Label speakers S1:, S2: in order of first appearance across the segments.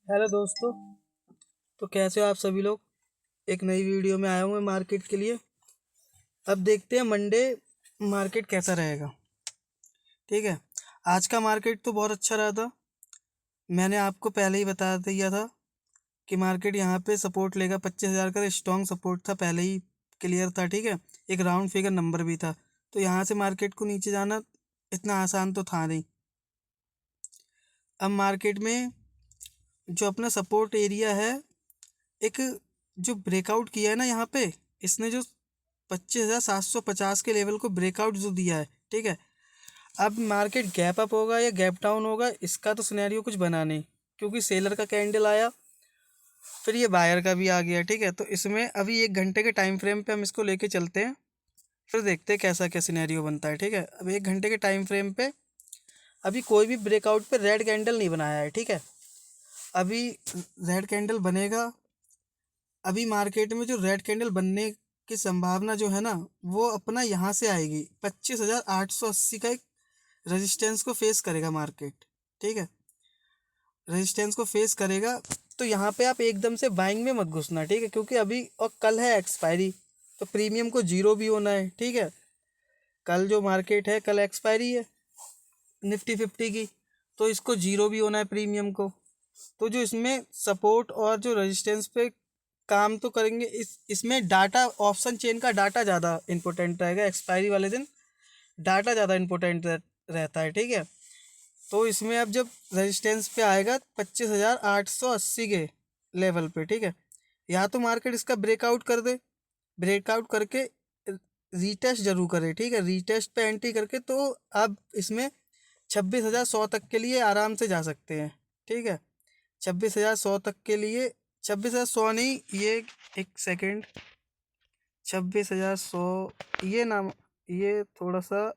S1: Hello दोस्तों। तो कैसे हो आप सभी लोग। एक नई वीडियो में आया हूँ मैं मार्केट के लिए। अब देखते हैं मंडे मार्केट कैसा रहेगा। ठीक है। आज का मार्केट तो बहुत अच्छा रहा था। मैंने आपको पहले ही बता दिया था कि मार्केट यहाँ पे सपोर्ट लेगा। 25,000 का स्ट्रॉन्ग सपोर्ट था, पहले ही क्लियर था। ठीक है। एक राउंड फिगर नंबर भी था। तो यहाँ से मार्केट को नीचे जाना इतना आसान तो था नहीं। अब मार्केट में जो अपना सपोर्ट एरिया है, एक जो ब्रेकआउट किया है ना यहाँ पे, इसने जो 25,750 के लेवल को ब्रेकआउट जो दिया है। ठीक है। अब मार्केट गैप अप होगा या गैप डाउन होगा, इसका तो सिनेरियो कुछ बना नहीं, क्योंकि सेलर का कैंडल आया, फिर ये बायर का भी आ गया। ठीक है। तो इसमें अभी 1 घंटे के टाइम फ्रेम पे हम इसको लेके चलते हैं, फिर देखते हैं कैसा क्या सिनेरियो बनता है। ठीक है। अब 1 घंटे के टाइम फ्रेम पे अभी कोई भी ब्रेकआउट पे रेड कैंडल नहीं बनाया है। ठीक है। अभी रेड कैंडल बनेगा। अभी मार्केट में जो रेड कैंडल बनने की संभावना जो है ना, वो अपना यहाँ से आएगी। 25,880 का एक रेजिस्टेंस को फेस करेगा मार्केट। ठीक है। रेजिस्टेंस को फेस करेगा, तो यहाँ पे आप एकदम से बाइंग में मत घुसना। ठीक है। क्योंकि अभी और कल है एक्सपायरी, तो प्रीमियम को जीरो भी होना है। ठीक है। कल जो मार्केट है, कल एक्सपायरी है निफ्टी 50 की, तो इसको जीरो भी होना है प्रीमियम को। तो जो इसमें सपोर्ट और जो रेजिस्टेंस पे काम तो करेंगे, इसमें डाटा ऑप्शन चेन का डाटा ज़्यादा इंपॉर्टेंट रहेगा। एक्सपायरी वाले दिन डाटा ज़्यादा इंपॉर्टेंट रहता है। ठीक है। तो इसमें अब जब रेजिस्टेंस पे आएगा 25,880 के लेवल पे, ठीक है, या तो मार्केट इसका ब्रेकआउट कर दे, ब्रेकआउट करके रीटेस्ट जरूर करे। ठीक है। रीटेस्ट पे एंट्री करके तो अब इसमें 26,100 तक के लिए आराम से जा सकते हैं। ठीक है। 26,100 तक के लिए, 26,100 नहीं, ये एक सेकेंड, 26,100, ये नाम, ये थोड़ा सा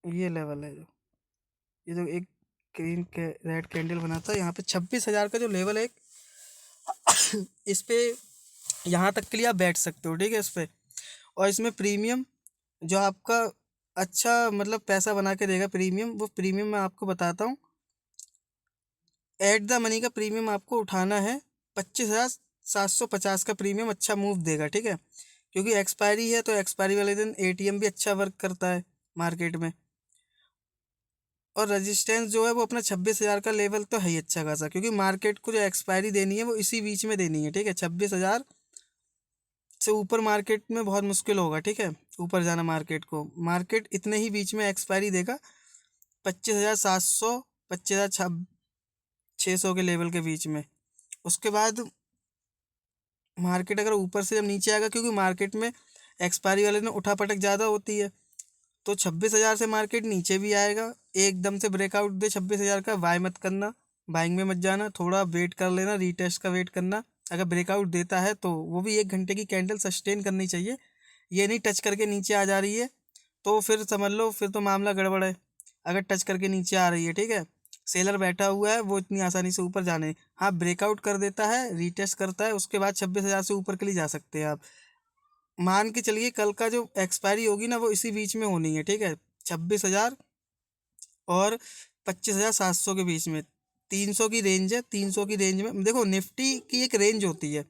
S1: ये लेवल है जो, ये जो एक ग्रीन के रेड कैंडल बना था यहाँ पे 26,000 का जो लेवल है, इस पे यहाँ तक के लिए आप बैठ सकते हो। ठीक है। इस पे और इसमें प्रीमियम जो आपका अच्छा मतलब पैसा बना के देगा, प्रीमियम, वो प्रीमियम मैं आपको बताता हूँ। एट द मनी का प्रीमियम आपको उठाना है। 25,750 का प्रीमियम अच्छा मूव देगा। ठीक है। क्योंकि एक्सपायरी है, तो एक्सपायरी वाले दिन एटीएम भी अच्छा वर्क करता है मार्केट में। और रेजिस्टेंस जो है वो अपना 26,000 का लेवल तो है ही अच्छा खासा, क्योंकि मार्केट को जो एक्सपायरी देनी है वो इसी बीच में देनी है। ठीक है। 26,000 से ऊपर मार्केट में बहुत मुश्किल होगा। ठीक है। ऊपर जाना मार्केट को, मार्केट इतने ही बीच में एक्सपायरी देगा, 25,700, 25,600 के लेवल के बीच में। उसके बाद मार्केट अगर ऊपर से जब नीचे आएगा, क्योंकि मार्केट में एक्सपायरी वाले दिन उठापटक ज़्यादा होती है, तो 26,000 से मार्केट नीचे भी आएगा। एकदम से ब्रेकआउट दे 26,000 का, बाय मत करना, बाइंग में मत जाना, थोड़ा वेट कर लेना, रीटेस्ट का वेट करना। अगर ब्रेकआउट देता है तो वो भी 1 घंटे की कैंडल सस्टेन करनी चाहिए। ये नहीं टच करके नीचे आ जा रही है तो फिर समझ लो फिर तो मामला गड़बड़ है। अगर टच करके नीचे आ रही है, ठीक है, सेलर बैठा हुआ है, वो इतनी आसानी से ऊपर जाने, हाँ ब्रेकआउट कर देता है, रीटेस्ट करता है, उसके बाद 26,000 से ऊपर के लिए जा सकते हैं आप। मान के चलिए कल का जो एक्सपायरी होगी ना, वो इसी बीच में होनी है। ठीक है। 26,000 और 25,700 के बीच में 300 की रेंज है। 300 की रेंज में देखो, निफ्टी की एक रेंज होती है।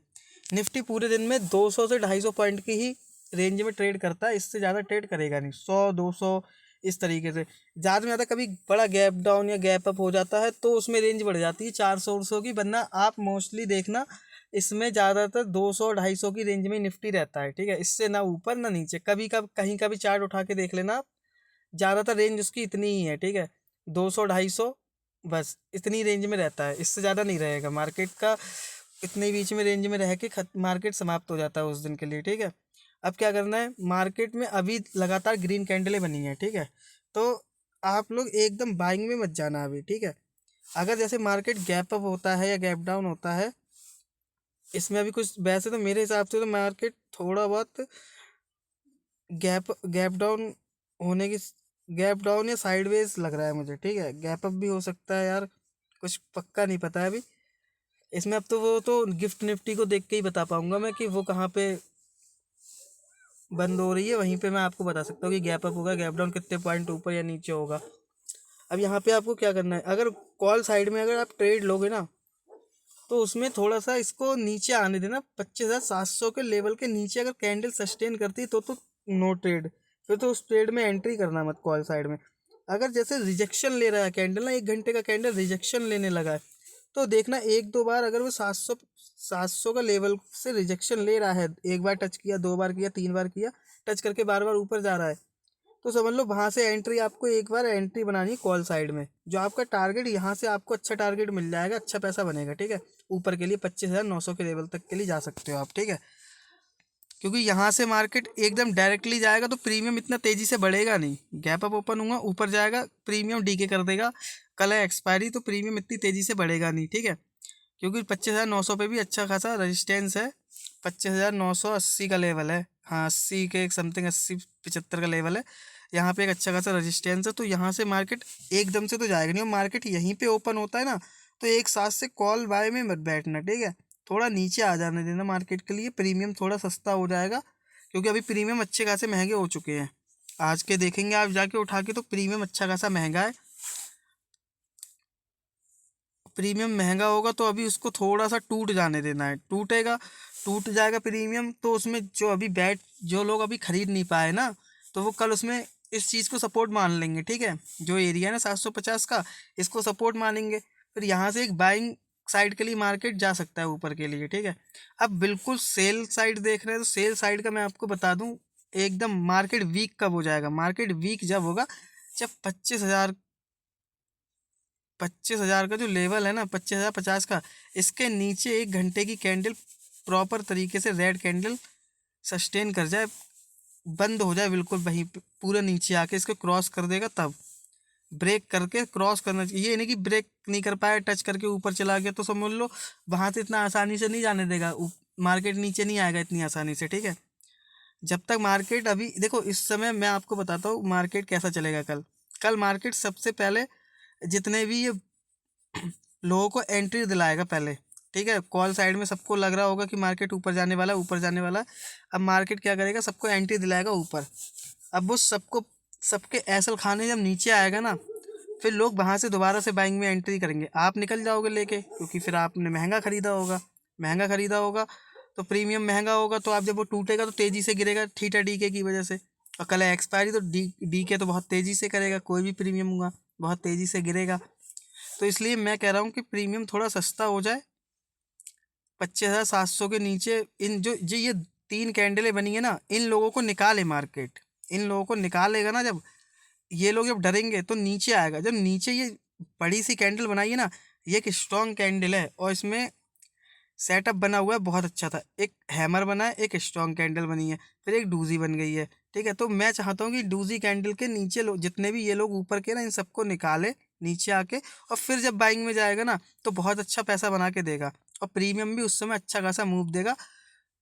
S1: निफ्टी पूरे दिन में 200 से 250 पॉइंट की ही रेंज में ट्रेड करता है, इससे ज़्यादा ट्रेड करेगा नहीं। 100 200 इस तरीके से, ज़्यादा से ज़्यादा कभी बड़ा गैप डाउन या गैप अप हो जाता है तो उसमें रेंज बढ़ जाती है 400 की, वरना आप मोस्टली देखना इसमें ज़्यादातर 200 250 की रेंज में निफ्टी रहता है। ठीक है। इससे ना ऊपर ना नीचे, कभी कभी कहीं का भी चार्ट उठा के देख लेना आप, ज़्यादातर रेंज उसकी इतनी ही है। ठीक है। 200 250, बस इतनी रेंज में रहता है, इससे ज़्यादा नहीं रहेगा मार्केट का। इतने बीच में रेंज में रह के मार्केट समाप्त हो जाता है उस दिन के लिए। ठीक है। अब क्या करना है, मार्केट में अभी लगातार ग्रीन कैंडलें बनी हैं। ठीक है। तो आप लोग एकदम बाइंग में मत जाना अभी। ठीक है। अगर जैसे मार्केट गैप अप होता है या गैप डाउन होता है, इसमें अभी कुछ वैसे तो मेरे हिसाब से तो मार्केट थोड़ा बहुत गैप गैप डाउन होने की, गैप डाउन या साइडवेज लग रहा है मुझे। ठीक है। गैप अप भी हो सकता है यार, कुछ पक्का नहीं पता है अभी इसमें। अब तो वो तो गिफ्ट निफ्टी को देख के ही बता पाऊंगा मैं कि वो कहाँ पे बंद हो रही है, वहीं पे मैं आपको बता सकता हूँ कि गैप अप होगा, गैप डाउन कितने पॉइंट ऊपर या नीचे होगा। अब यहाँ पे आपको क्या करना है, अगर कॉल साइड में अगर आप ट्रेड लोगे ना तो उसमें थोड़ा सा इसको नीचे आने देना, 25,700 के लेवल के नीचे अगर कैंडल सस्टेन करती है तो नो ट्रेड, फिर तो उस ट्रेड में एंट्री करना मत कॉल साइड में। अगर जैसे रिजेक्शन ले रहा है कैंडल ना, 1 घंटे का कैंडल रिजेक्शन लेने लगा है तो देखना 1-2 बार अगर वो 700 का लेवल से रिजेक्शन ले रहा है, एक बार टच किया, 2 बार किया, 3 बार किया, टच करके बार बार ऊपर जा रहा है, तो समझ लो वहां से एंट्री, आपको एक बार एंट्री बनानी है कॉल साइड में। जो आपका टारगेट, यहाँ से आपको अच्छा टारगेट मिल जाएगा, अच्छा पैसा बनेगा, ठीक है। ऊपर के लिए 25,900 के लेवल तक के लिए जा सकते हो आप, ठीक है। क्योंकि यहाँ से मार्केट एकदम डायरेक्टली जाएगा तो प्रीमियम इतना तेजी से बढ़ेगा नहीं, गैप अप ओपन होगा, ऊपर जाएगा, प्रीमियम डीके कर देगा, कल है एक्सपायरी, तो प्रीमियम इतनी तेजी से बढ़ेगा नहीं, ठीक है। क्योंकि 25,900 पे भी अच्छा खासा रेजिस्टेंस है, 25,980 का लेवल है, हाँ 80 के समथिंग, 80-75 का लेवल है, यहाँ पे एक अच्छा खासा रेजिस्टेंस है। तो यहाँ से मार्केट एकदम से तो जाएगा नहीं, और मार्केट यहीं पे ओपन होता है ना, तो एक साथ से कॉल बाय में मत बैठना, ठीक है। थोड़ा नीचे आ जाने देना मार्केट के लिए, प्रीमियम थोड़ा सस्ता हो जाएगा, क्योंकि अभी प्रीमियम अच्छे खासे महंगे हो चुके हैं। आज के देखेंगे आप जाके उठा के तो प्रीमियम अच्छा खासा महंगा है, प्रीमियम महंगा होगा तो अभी उसको थोड़ा सा टूट जाने देना है, टूटेगा, टूट जाएगा प्रीमियम, तो उसमें जो अभी जो लोग अभी खरीद नहीं पाए ना, तो वो कल उसमें इस चीज़ को सपोर्ट मान लेंगे, ठीक है। जो एरिया है ना 750 का, इसको सपोर्ट मानेंगे, फिर यहाँ से एक बाइंग साइड के लिए मार्केट जा सकता है ऊपर के लिए, ठीक है। अब बिल्कुल सेल साइड देख रहे हैं तो सेल साइड का मैं आपको बता दूं, एकदम मार्केट वीक कब हो जाएगा, मार्केट वीक जब होगा जब 25,000 का जो लेवल है ना, 25,050 का, इसके नीचे 1 घंटे की कैंडल प्रॉपर तरीके से रेड कैंडल सस्टेन कर जाए, बंद हो जाए बिल्कुल वहीं पे, पूरा नीचे आके इसको क्रॉस कर देगा, तब ब्रेक करके क्रॉस करना चाहिए। ये नहीं कि ब्रेक नहीं कर पाया, टच करके ऊपर चला गया तो समझ लो वहां से इतना आसानी से नहीं जाने देगा, मार्केट नीचे नहीं आएगा इतनी आसानी से, ठीक है। जब तक मार्केट, अभी देखो इस समय मैं आपको बताता हूँ मार्केट कैसा चलेगा कल। कल मार्केट सबसे पहले जितने भी ये लोगों को एंट्री दिलाएगा पहले, ठीक है। कॉल साइड में सबको लग रहा होगा कि मार्केट ऊपर जाने वाला है, ऊपर जाने वाला है। अब मार्केट क्या करेगा, सबको एंट्री दिलाएगा ऊपर। अब वो सबको, सबके एसल खाने जब नीचे आएगा ना, फिर लोग वहाँ से दोबारा से बाइंग में एंट्री करेंगे, आप निकल जाओगे लेके, क्योंकि फिर आपने महंगा खरीदा होगा, महंगा खरीदा होगा तो प्रीमियम महंगा होगा, तो आप जब वो टूटेगा तो तेज़ी से गिरेगा थीटा डीके की वजह से, और कल है एक्सपायरी, तो डीके तो बहुत तेज़ी से करेगा, कोई भी प्रीमियम हुआ बहुत तेज़ी से गिरेगा। तो इसलिए मैं कह रहा हूँ कि प्रीमियम थोड़ा सस्ता हो जाए, 25,700 के नीचे, इन जो ये 3 कैंडलें बनी है ना, इन लोगों को निकाले मार्केट, इन लोगों को निकालेगा ना जब, ये लोग जब डरेंगे तो नीचे आएगा। जब नीचे ये बड़ी सी कैंडल बनाई है ना, ये एक स्ट्रॉन्ग कैंडल है, और इसमें सेटअप बना हुआ है बहुत अच्छा था, एक हैमर बना है, एक स्ट्रॉन्ग कैंडल बनी है, फिर एक डूजी बन गई है, ठीक है। तो मैं चाहता हूँ कि डूजी कैंडल के नीचे लोग, जितने भी ये लोग ऊपर के ना, इन सबको निकाले नीचे आके, और फिर जब बाइंग में जाएगा ना तो बहुत अच्छा पैसा बना के देगा, और प्रीमियम भी उस समय अच्छा खासा मूव देगा।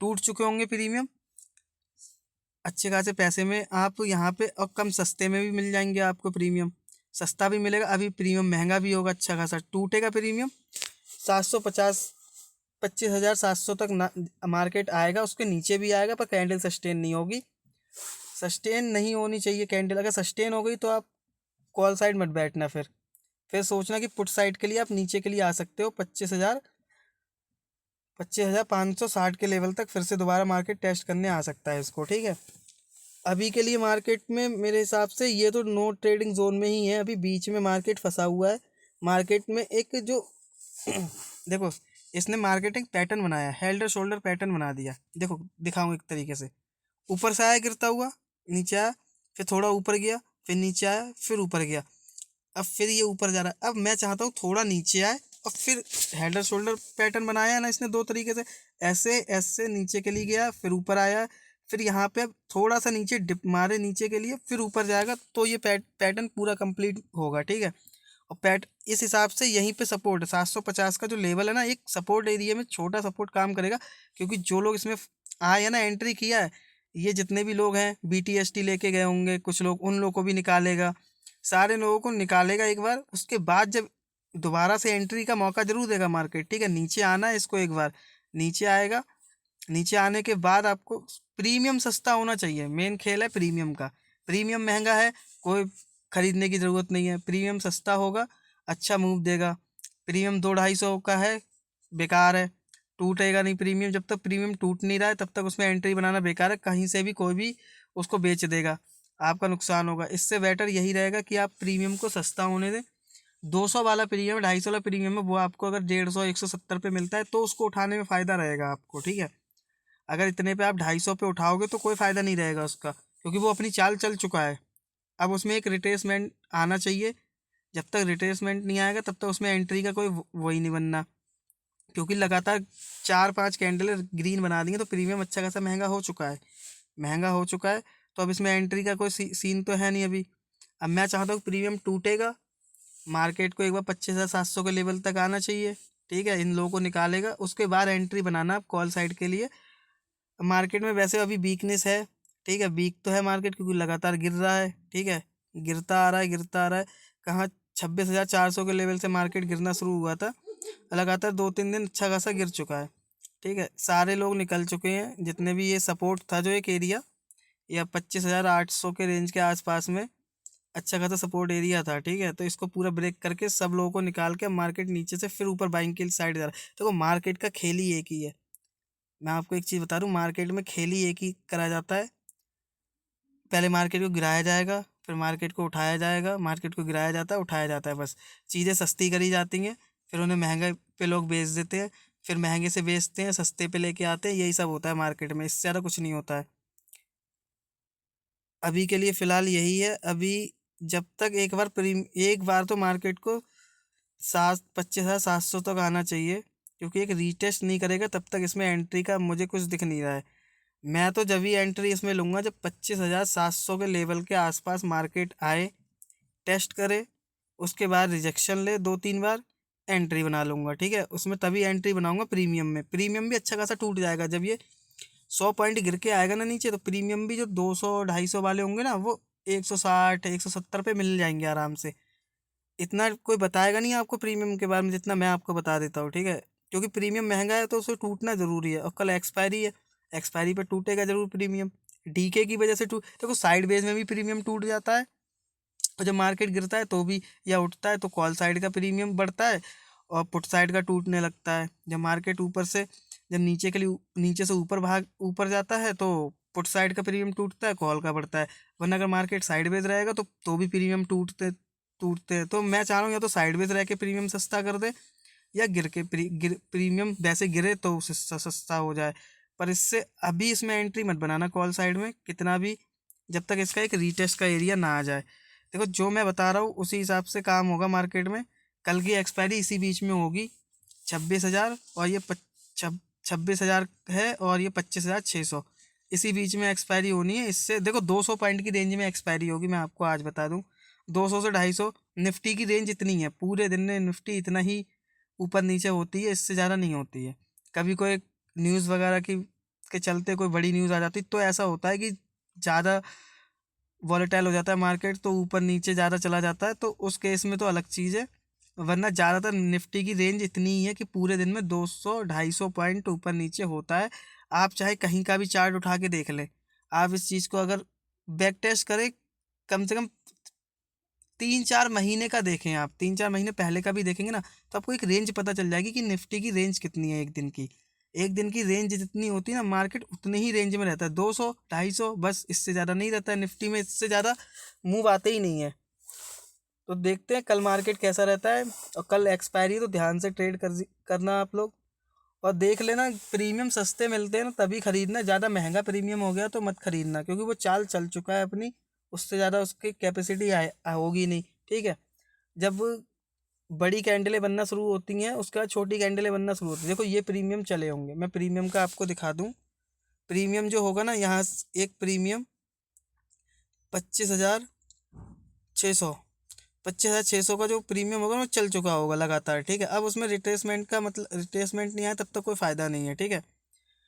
S1: टूट चुके होंगे प्रीमियम अच्छे खासे पैसे में, आप यहाँ पे और कम सस्ते में भी मिल जाएंगे आपको, प्रीमियम सस्ता भी मिलेगा, अभी प्रीमियम महंगा भी होगा, अच्छा खासा टूटेगा प्रीमियम। 750, 25,700 तक ना मार्केट आएगा, उसके नीचे भी आएगा, पर कैंडल सस्टेन नहीं होगी, सस्टेन नहीं होनी चाहिए कैंडल। अगर सस्टेन हो गई तो आप कॉल साइड मत बैठना, फिर सोचना कि पुट साइड के लिए आप नीचे के लिए आ सकते हो, 25,560 के लेवल तक फिर से दोबारा मार्केट टेस्ट करने आ सकता है इसको, ठीक है। अभी के लिए मार्केट में मेरे हिसाब से ये तो नो ट्रेडिंग जोन में ही है, अभी बीच में मार्केट फंसा हुआ है। मार्केट में एक जो देखो, इसने मार्केटिंग पैटर्न बनाया, हेल्डर शोल्डर पैटर्न बना दिया, देखो दिखाऊं एक तरीके से, ऊपर से आया गिरता हुआ, नीचे आया, फिर थोड़ा ऊपर गया, फिर नीचे आया, फिर ऊपर गया, अब फिर ये ऊपर जा रहा है। अब मैं चाहता हूँ थोड़ा नीचे आए और फिर हेल्डर शोल्डर पैटर्न बनाया है ना इसने 2 तरीके से, ऐसे ऐसे नीचे के लिए गया, फिर ऊपर आया, फिर यहाँ पे अब थोड़ा सा नीचे डिप मारे नीचे के लिए, फिर ऊपर जाएगा, तो ये पैटर्न पूरा कंप्लीट होगा, ठीक है। और इस हिसाब से यहीं पे सपोर्ट 750 का जो लेवल है ना, एक सपोर्ट एरिया में छोटा सपोर्ट काम करेगा, क्योंकि जो लोग इसमें आए हैं ना, एंट्री किया है, ये जितने भी लोग हैं BTST लेके गए होंगे कुछ लोग, उन लोगों को भी निकालेगा, सारे लोगों को निकालेगा एक बार, उसके बाद जब दोबारा से एंट्री का मौका जरूर देगा मार्केट, ठीक है। नीचे आना है इसको, एक बार नीचे आएगा, नीचे आने के बाद आपको प्रीमियम सस्ता होना चाहिए, मेन खेल है प्रीमियम का, प्रीमियम महंगा है, कोई खरीदने की ज़रूरत नहीं है। प्रीमियम सस्ता होगा, अच्छा मूव देगा। प्रीमियम 200-250 का है, बेकार है, टूटेगा नहीं प्रीमियम। जब तक प्रीमियम टूट नहीं रहा है तब तक उसमें एंट्री बनाना बेकार है। कहीं से भी कोई भी उसको बेच देगा, आपका नुकसान होगा। इससे बेटर यही रहेगा कि आप प्रीमियम को सस्ता होने दें। 200 वाला प्रीमियम, 250 वाला प्रीमियम है, वो आपको अगर 150-170 पे मिलता है तो उसको उठाने में फ़ायदा रहेगा आपको, ठीक है। अगर इतने पे आप 250 पे उठाओगे तो कोई फ़ायदा नहीं रहेगा उसका, क्योंकि वो अपनी चाल चल चुका है। अब उसमें एक रिट्रेसमेंट आना चाहिए। जब तक रिट्रेसमेंट नहीं आएगा तब तक उसमें एंट्री का कोई वही नहीं बनना, क्योंकि लगातार 4-5 कैंडल ग्रीन बना देंगे तो प्रीमियम अच्छा खासा महंगा हो चुका है, महंगा हो चुका है। तो अब इसमें एंट्री का कोई सीन तो है नहीं अभी। अब मैं चाहता हूँ प्रीमियम टूटेगा, मार्केट को एक बार 25,700 के लेवल तक आना चाहिए, ठीक है। इन लोगों को निकालेगा, उसके बाद एंट्री बनाना आप कॉल साइड के लिए। मार्केट में वैसे अभी वीकनेस है, ठीक है, वीक तो है मार्केट, क्योंकि लगातार गिर रहा है, ठीक है, गिरता आ रहा है, गिरता आ रहा है। कहाँ 26,400 के लेवल से मार्केट गिरना शुरू हुआ था, लगातार 2-3 दिन अच्छा खासा गिर चुका है, ठीक है। सारे लोग निकल चुके हैं, जितने भी ये सपोर्ट था जो एक एरिया या 25,800 के रेंज के आसपास में अच्छा खासा सपोर्ट एरिया था, ठीक है। तो इसको पूरा ब्रेक करके सब लोगों को निकाल के मार्केट नीचे से फिर ऊपर बाइंग की साइड जा रहा है। देखो मार्केट का खेल ही एक ही है। मैं आपको एक चीज़ बता दूं, मार्केट में खेल ही एक ही करा जाता है। पहले मार्केट को गिराया जाएगा, फिर मार्केट को उठाया जाएगा, मार्केट को गिराया जाता है, उठाया जाता है, बस चीज़ें सस्ती करी जाती हैं, फिर उन्हें महंगे पे लोग बेच देते हैं, फिर महंगे से बेचते हैं, सस्ते पे लेके आते हैं। यही सब होता है मार्केट में, इससे ज़्यादा कुछ नहीं होता है। अभी के लिए फ़िलहाल यही है। अभी जब तक एक बार तो मार्केट को 25,700 तक आना चाहिए, क्योंकि एक रीटेस्ट नहीं करेगा तब तक इसमें एंट्री का मुझे कुछ दिख नहीं रहा है। मैं तो जब ही एंट्री इसमें लूँगा जब 25,700 के लेवल के आसपास मार्केट आए, टेस्ट करे, उसके बाद रिजेक्शन ले 2-3 बार, एंट्री बना लूँगा, ठीक है। उसमें तभी एंट्री बनाऊँगा प्रीमियम में। प्रीमियम भी अच्छा खासा टूट जाएगा जब ये 100 पॉइंट गिर के आएगा ना नीचे, तो प्रीमियम भी जो 200-250 वाले होंगे ना, वो 160-170 पे मिल जाएंगे आराम से। इतना कोई बताएगा नहीं आपको प्रीमियम के बारे में जितना मैं आपको बता देता हूँ, ठीक है। क्योंकि प्रीमियम महंगा है तो उसे टूटना ज़रूरी है, और कल एक्सपायरी है, एक्सपायरी पे टूटेगा ज़रूर प्रीमियम। डीके की वजह से टूट, देखो साइड बेस में भी प्रीमियम टूट जाता है, और जब मार्केट गिरता है तो भी या उठता है तो कॉल साइड का प्रीमियम बढ़ता है, और पुट साइड का टूटने लगता है। जब मार्केट ऊपर से, जब नीचे के लिए नीचे से ऊपर जाता है तो पुट साइड का प्रीमियम टूटता है, कॉल का बढ़ता है। वरना अगर मार्केट साइडवेज रहेगा तो भी प्रीमियम टूटते टूटते हैं। तो मैं चाह रहा हूँ या तो साइडवेज रह के प्रीमियम सस्ता कर दे, या प्रीमियम वैसे गिरे तो सस्ता हो जाए। पर इससे अभी इसमें एंट्री मत बनाना कॉल साइड में कितना भी, जब तक इसका एक रीटेस्ट का एरिया ना आ जाए। देखो जो मैं बता रहा हूँ उसी हिसाब से काम होगा मार्केट में। कल की एक्सपायरी इसी बीच में होगी, 26,000 और ये 26,000 है, और ये 25,600, इसी बीच में एक्सपायरी होनी है। इससे देखो 200 पॉइंट की रेंज में एक्सपायरी होगी, मैं आपको आज बता दूं। 200 से 250 निफ्टी की रेंज इतनी है, पूरे दिन में निफ्टी इतना ही ऊपर नीचे होती है, इससे ज़्यादा नहीं होती है। कभी कोई न्यूज़ वगैरह की के चलते कोई बड़ी न्यूज़ आ जाती तो ऐसा होता है कि ज़्यादा वॉलेटाइल हो जाता है मार्केट, तो ऊपर नीचे ज़्यादा चला जाता है, तो उस केस में तो अलग चीज़ है। वरना ज़्यादातर निफ्टी की रेंज इतनी ही है कि पूरे दिन में 200-250 पॉइंट ऊपर नीचे होता है। आप चाहे कहीं का भी चार्ट उठा के देख लें, आप इस चीज़ को अगर बैक टेस्ट करें, कम से कम 3-4 महीने का देखें, आप 3-4 महीने पहले का भी देखेंगे ना, तो आपको एक रेंज पता चल जाएगी कि निफ्टी की रेंज कितनी है। एक दिन की रेंज जितनी होती है ना, मार्केट उतनी ही रेंज में रहता है, 200-250, बस इससे ज़्यादा नहीं रहता है निफ्टी में, इससे ज़्यादा मूव आते ही नहीं है। तो देखते हैं कल मार्केट कैसा रहता है, और कल एक्सपायरी तो ध्यान से ट्रेड करना आप लोग, और देख लेना प्रीमियम सस्ते मिलते हैं ना तभी खरीदना। ज़्यादा महंगा प्रीमियम हो गया तो मत खरीदना, क्योंकि वो चाल चल चुका है अपनी, उससे ज़्यादा उसकी कैपेसिटी होगी नहीं, ठीक है। जब बड़ी कैंडलें बनना शुरू होती हैं उसके बाद छोटी कैंडलें बनना शुरू होती हैं। देखो ये प्रीमियम चले होंगे, मैं प्रीमियम का आपको दिखा दूँ। प्रीमियम जो होगा ना, यहाँ एक प्रीमियम 25,600, 25,600 का जो प्रीमियम होगा वो चल चुका होगा लगातार, ठीक है। अब उसमें रिट्रेसमेंट का मतलब, रिट्रेसमेंट नहीं आया तब तक कोई फ़ायदा नहीं है, ठीक है।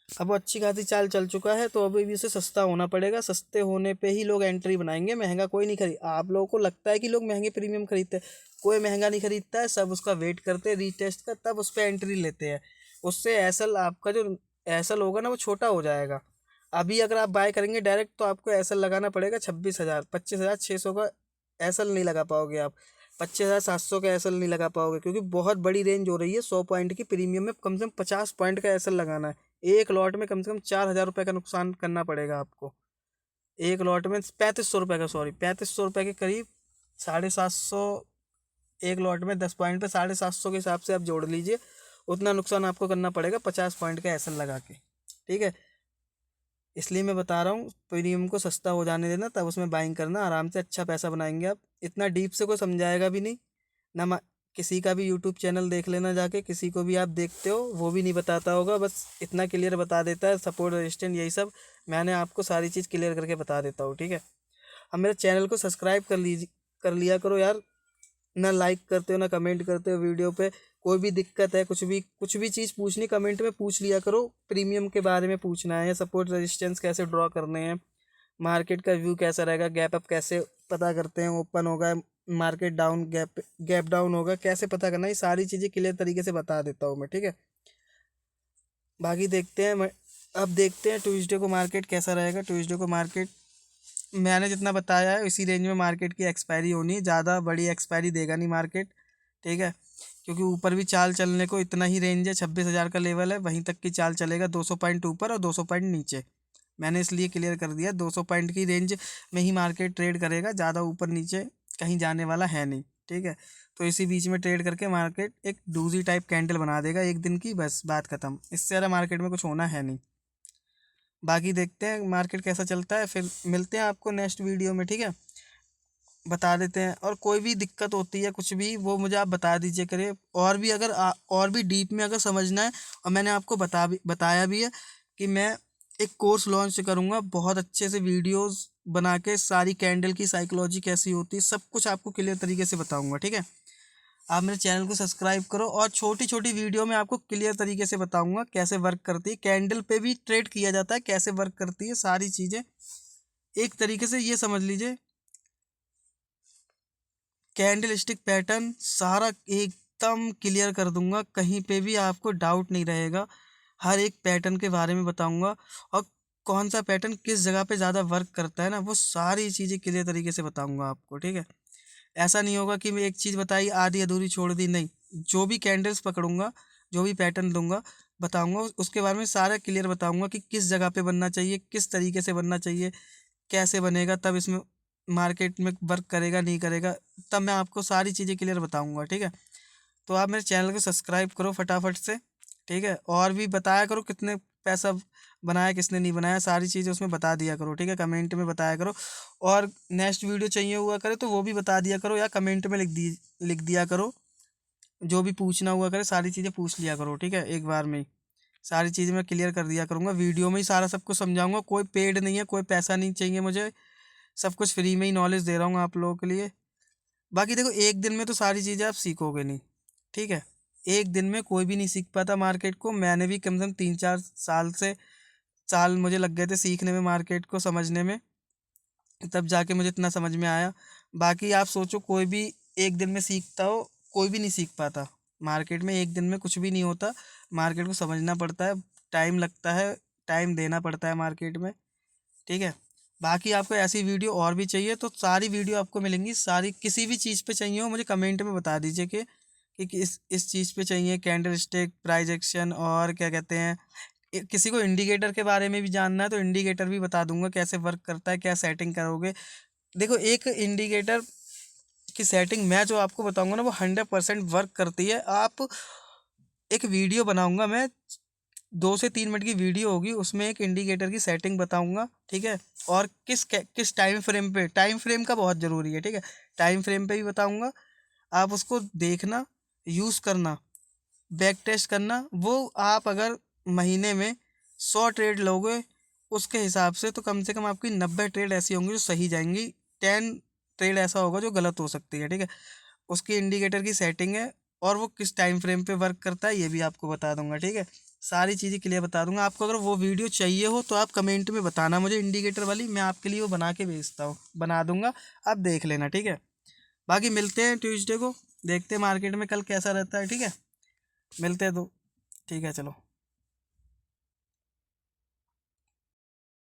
S1: अब वो अच्छी खासी चाल चल चुका है तो अभी भी उसे सस्ता होना पड़ेगा, सस्ते होने पे ही लोग एंट्री बनाएंगे, महंगा कोई नहीं खरीद। आप लोगों को लगता है कि लोग महंगे प्रीमियम खरीदते हैं, कोई महंगा नहीं खरीदता है, सब उसका वेट करते हैं रीटेस्ट का, तब उस पर एंट्री लेते हैं। उससे एसल आपका जो एसल होगा ना वो छोटा हो जाएगा। अभी अगर आप बाय करेंगे डायरेक्ट तो आपको एसल लगाना पड़ेगा 26,000, 25,600 का एसएल नहीं लगा पाओगे आप, 25,700 का एसएल नहीं लगा पाओगे, क्योंकि बहुत बड़ी रेंज हो रही है। 100 पॉइंट की प्रीमियम में कम से कम 50 पॉइंट का एसएल लगाना है। एक लॉट में कम से कम 4,000 रुपये का नुकसान करना पड़ेगा आपको। एक लॉट में 3500 रुपये का, सॉरी 3500 रुपये के करीब, 750, एक लॉट में 10 पॉइंट पे 750 के हिसाब से आप जोड़ लीजिए, उतना नुकसान आपको करना पड़ेगा 50 पॉइंट का एसएल लगा के। ठीक है, इसलिए मैं बता रहा हूँ प्रीमियम को सस्ता हो जाने देना, तब उसमें बाइंग करना, आराम से अच्छा पैसा बनाएंगे आप। इतना डीप से कोई समझाएगा भी नहीं ना, किसी का भी यूट्यूब चैनल देख लेना जाके, किसी को भी आप देखते हो वो भी नहीं बताता होगा, बस इतना क्लियर बता देता है, सपोर्ट रेजिस्टेंस यही सब। मैंने आपको सारी चीज़ क्लियर करके बता देता हूँ। ठीक है, अब मेरे चैनल को सब्सक्राइब कर लिया करो यार। ना लाइक करते हो ना कमेंट करते हो वीडियो पे। कोई भी दिक्कत है, कुछ भी चीज़ पूछनी कमेंट में पूछ लिया करो। प्रीमियम के बारे में पूछना है, सपोर्ट रेजिस्टेंस कैसे ड्रॉ करने हैं, मार्केट का व्यू कैसा रहेगा, गैप अप कैसे पता करते हैं, ओपन होगा मार्केट डाउन, गैप डाउन होगा कैसे पता करना है, ये सारी चीज़ें क्लियर तरीके से बता देता हूँ मैं। ठीक है, बाकी देखते हैं अब देखते हैं ट्यूसडे को मार्केट कैसा रहेगा। ट्यूसडे को मार्केट मैंने जितना बताया है इसी रेंज में मार्केट की एक्सपायरी होनी है, ज़्यादा बड़ी एक्सपायरी देगा नहीं मार्केट। ठीक है, क्योंकि ऊपर भी चाल चलने को इतना ही रेंज है, 26,000 का लेवल है, वहीं तक की चाल चलेगा, 200 पॉइंट ऊपर और 200 पॉइंट नीचे। मैंने इसलिए क्लियर कर दिया 200 पॉइंट की रेंज में ही मार्केट ट्रेड करेगा, ज़्यादा ऊपर नीचे कहीं जाने वाला है नहीं। ठीक है, तो इसी बीच में ट्रेड करके मार्केट एक डूजी टाइप कैंडल बना देगा एक दिन की, बस बात ख़त्म। इससे ज़्यादा मार्केट में कुछ होना है नहीं। बाकी देखते हैं मार्केट कैसा चलता है, फिर मिलते हैं आपको नेक्स्ट वीडियो में। ठीक है, बता देते हैं, और कोई भी दिक्कत होती है कुछ भी वो मुझे आप बता दीजिए करिए। और भी अगर और भी डीप में अगर समझना है, और मैंने आपको बताया भी है कि मैं एक कोर्स लॉन्च करूँगा, बहुत अच्छे से वीडियोस बना के सारी कैंडल की साइकोलॉजी कैसी होती है सब कुछ आपको क्लियर तरीके से बताऊँगा। ठीक है, आप मेरे चैनल को सब्सक्राइब करो, और छोटी छोटी वीडियो में आपको क्लियर तरीके से बताऊँगा कैसे वर्क करती है, कैंडल पे भी ट्रेड किया जाता है, कैसे वर्क करती है सारी चीज़ें एक तरीके से। ये समझ लीजिए कैंडल स्टिक पैटर्न सारा एकदम क्लियर कर दूंगा, कहीं पे भी आपको डाउट नहीं रहेगा। हर एक पैटर्न के बारे में बताऊंगा, और कौन सा पैटर्न किस जगह पे ज़्यादा वर्क करता है ना, वो सारी चीज़ें क्लियर तरीके से बताऊंगा आपको। ठीक है, ऐसा नहीं होगा कि मैं एक चीज़ बताई आधी अधूरी छोड़ दी, नहीं, जो भी कैंडल्स पकड़ूंगा, जो भी पैटर्न दूंगा बताऊंगा, उसके बारे में सारा क्लियर बताऊंगा कि किस जगह पे बनना चाहिए, किस तरीके से बनना चाहिए, कैसे बनेगा, तब इसमें मार्केट में वर्क करेगा नहीं करेगा, तब मैं आपको सारी चीज़ें क्लियर बताऊंगा। ठीक है, तो आप मेरे चैनल को सब्सक्राइब करो फटाफट से। ठीक है, और भी बताया करो कितने पैसा बनाया किसने नहीं बनाया, सारी चीज़ें उसमें बता दिया करो। ठीक है, कमेंट में बताया करो, और नेक्स्ट वीडियो चाहिए हुआ करे तो वो भी बता दिया करो, या कमेंट में लिख दिया करो, जो भी पूछना हुआ करे सारी चीज़ें पूछ लिया करो। ठीक है, एक बार में ही सारी चीज़ें मैं क्लियर कर दिया करूँगा, वीडियो में ही सारा सब कुछ समझाऊंगा, कोई पेड नहीं है, कोई पैसा नहीं चाहिए मुझे, सब कुछ फ्री में ही नॉलेज दे रहा हूँ आप लोगों के लिए। बाकी देखो एक दिन में तो सारी चीज़ें आप सीखोगे नहीं। ठीक है, एक दिन में कोई भी नहीं सीख पाता मार्केट को, मैंने भी कम से कम 3-4 साल मुझे लग गए थे सीखने में, मार्केट को समझने में, तब जाके मुझे इतना समझ में आया। बाकी आप सोचो कोई भी एक दिन में सीखता हो, कोई भी नहीं सीख पाता मार्केट में, एक दिन में कुछ भी नहीं होता, मार्केट को समझना पड़ता है, टाइम लगता है, टाइम देना पड़ता है मार्केट में। ठीक है, बाकी आपको ऐसी वीडियो और भी चाहिए तो सारी वीडियो आपको मिलेंगी, सारी किसी भी चीज़ पे चाहिए हो मुझे कमेंट में बता दीजिए कि इस चीज़ पे चाहिए, कैंडल स्टिक, प्राइस एक्शन, और क्या कहते हैं, किसी को इंडिकेटर के बारे में भी जानना है तो इंडिकेटर भी बता दूंगा कैसे वर्क करता है, क्या सेटिंग करोगे। देखो एक इंडिकेटर की सेटिंग मैं जो आपको बताऊंगा ना वो 100% वर्क करती है। आप एक वीडियो बनाऊंगा मैं, 2 से 3 मिनट की वीडियो होगी, उसमें एक इंडिकेटर की सेटिंग बताऊंगा। ठीक है, और किस टाइम फ्रेम पे, टाइम फ्रेम का बहुत ज़रूरी है। ठीक है, टाइम फ्रेम पे भी बताऊंगा, आप उसको देखना, यूज़ करना, बैक टेस्ट करना। वो आप अगर महीने में 100 ट्रेड लोगे उसके हिसाब से, तो कम से कम आपकी 90 ट्रेड ऐसी होंगी जो सही जाएंगी, 10 ट्रेड ऐसा होगा जो गलत हो सकती है। ठीक है, उसकी इंडिकेटर की सेटिंग है, और वो किस टाइम फ्रेम पे वर्क करता है ये भी आपको बता दूंगा। ठीक है, सारी चीज़ें क्लियर बता दूंगा आपको। अगर वो वीडियो चाहिए हो तो आप कमेंट में बताना मुझे इंडिकेटर वाली, मैं आपके लिए वो बना के भेजता हूँ, बना दूंगा, आप देख लेना। ठीक है, बाकी मिलते हैं ट्यूसडे को, देखते हैं मार्केट में कल कैसा रहता है। ठीक है, मिलते हैं तो ठीक है, चलो।